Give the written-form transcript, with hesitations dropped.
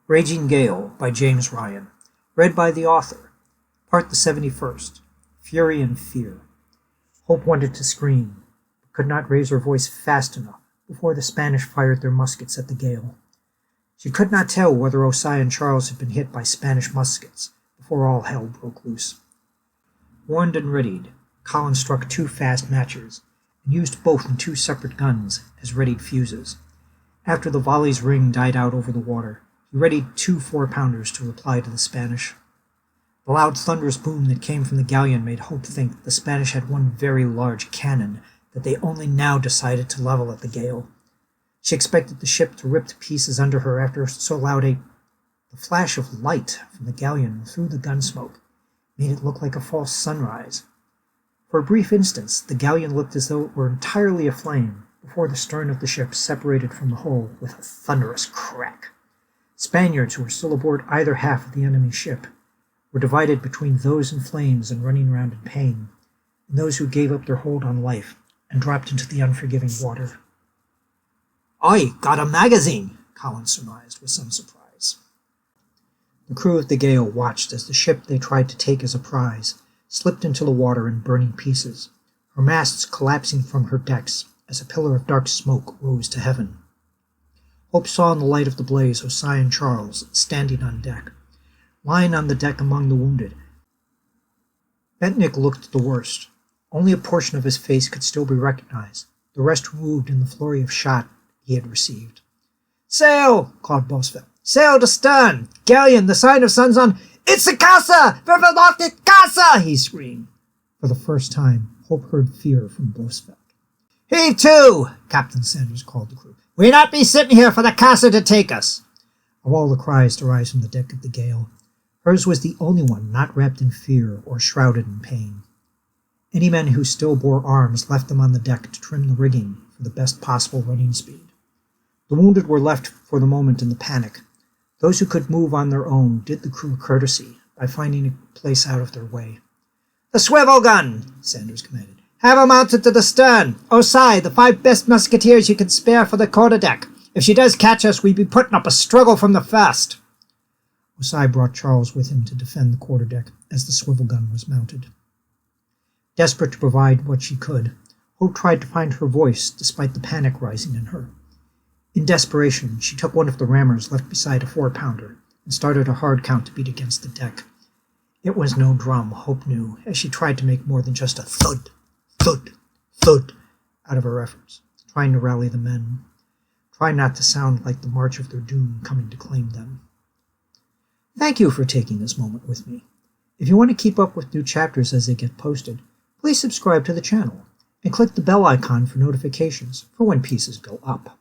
Raging Gale by James Ryan. Read by the author. Part the 71st. Fury and Fear. Hope wanted to scream, but could not raise her voice fast enough before the Spanish fired their muskets at the gale. She could not tell whether Osai and Charles had been hit by Spanish muskets before all hell broke loose. Warned and readied, Colin struck 2 fast matches and used both in 2 separate guns as readied fuses. After the volley's ring died out over the water, he readied 2 4-pounders to reply to the Spanish. The loud thunderous boom that came from the galleon made Hope think the Spanish had one very large cannon that they only now decided to level at the gale. She expected the ship to rip to pieces under her after so loud the flash of light from the galleon through the gun smoke made it look like a false sunrise. For a brief instant, the galleon looked as though it were entirely aflame before the stern of the ship separated from the hull with a thunderous crack. Spaniards who were still aboard either half of the enemy ship were divided between those in flames and running around in pain, and those who gave up their hold on life and dropped into the unforgiving water. "I got a magazine," Colin surmised with some surprise. The crew of the Gale watched as the ship they tried to take as a prize slipped into the water in burning pieces, her masts collapsing from her decks as a pillar of dark smoke rose to heaven. Hope saw in the light of the blaze Osai and Charles standing on deck. Lying on the deck among the wounded, Bentnick looked the worst. Only a portion of his face could still be recognized, the rest removed in the flurry of shot he had received. "Sail!" called Bosvelt. "Sail to stern! Galleon, the sign of sun's on! It's a casa! Vervelocted casa!" he screamed. For the first time, Hope heard fear from Bosvelt. "Heave to!" Captain Sanders called the crew. "We not be sitting here for the casa to take us!" Of all the cries to rise from the deck of the Gale, hers was the only one not wrapped in fear or shrouded in pain. Any men who still bore arms left them on the deck to trim the rigging for the best possible running speed. The wounded were left for the moment in the panic. Those who could move on their own did the crew a courtesy by finding a place out of their way. "The swivel gun!" Sanders commanded. "Have her mounted to the stern. Osai, the 5 best musketeers you can spare for the quarter-deck. If she does catch us, we'd be putting up a struggle from the first." Osai brought Charles with him to defend the quarter-deck as the swivel gun was mounted. Desperate to provide what she could, Hope tried to find her voice despite the panic rising in her. In desperation, she took one of the rammers left beside a 4-pounder and started a hard count to beat against the deck. It was no drum, Hope knew, as she tried to make more than just a thud, thud, thud out of her efforts, trying to rally the men, trying not to sound like the march of their doom coming to claim them. Thank you for taking this moment with me. If you want to keep up with new chapters as they get posted, please subscribe to the channel and click the bell icon for notifications for when pieces go up.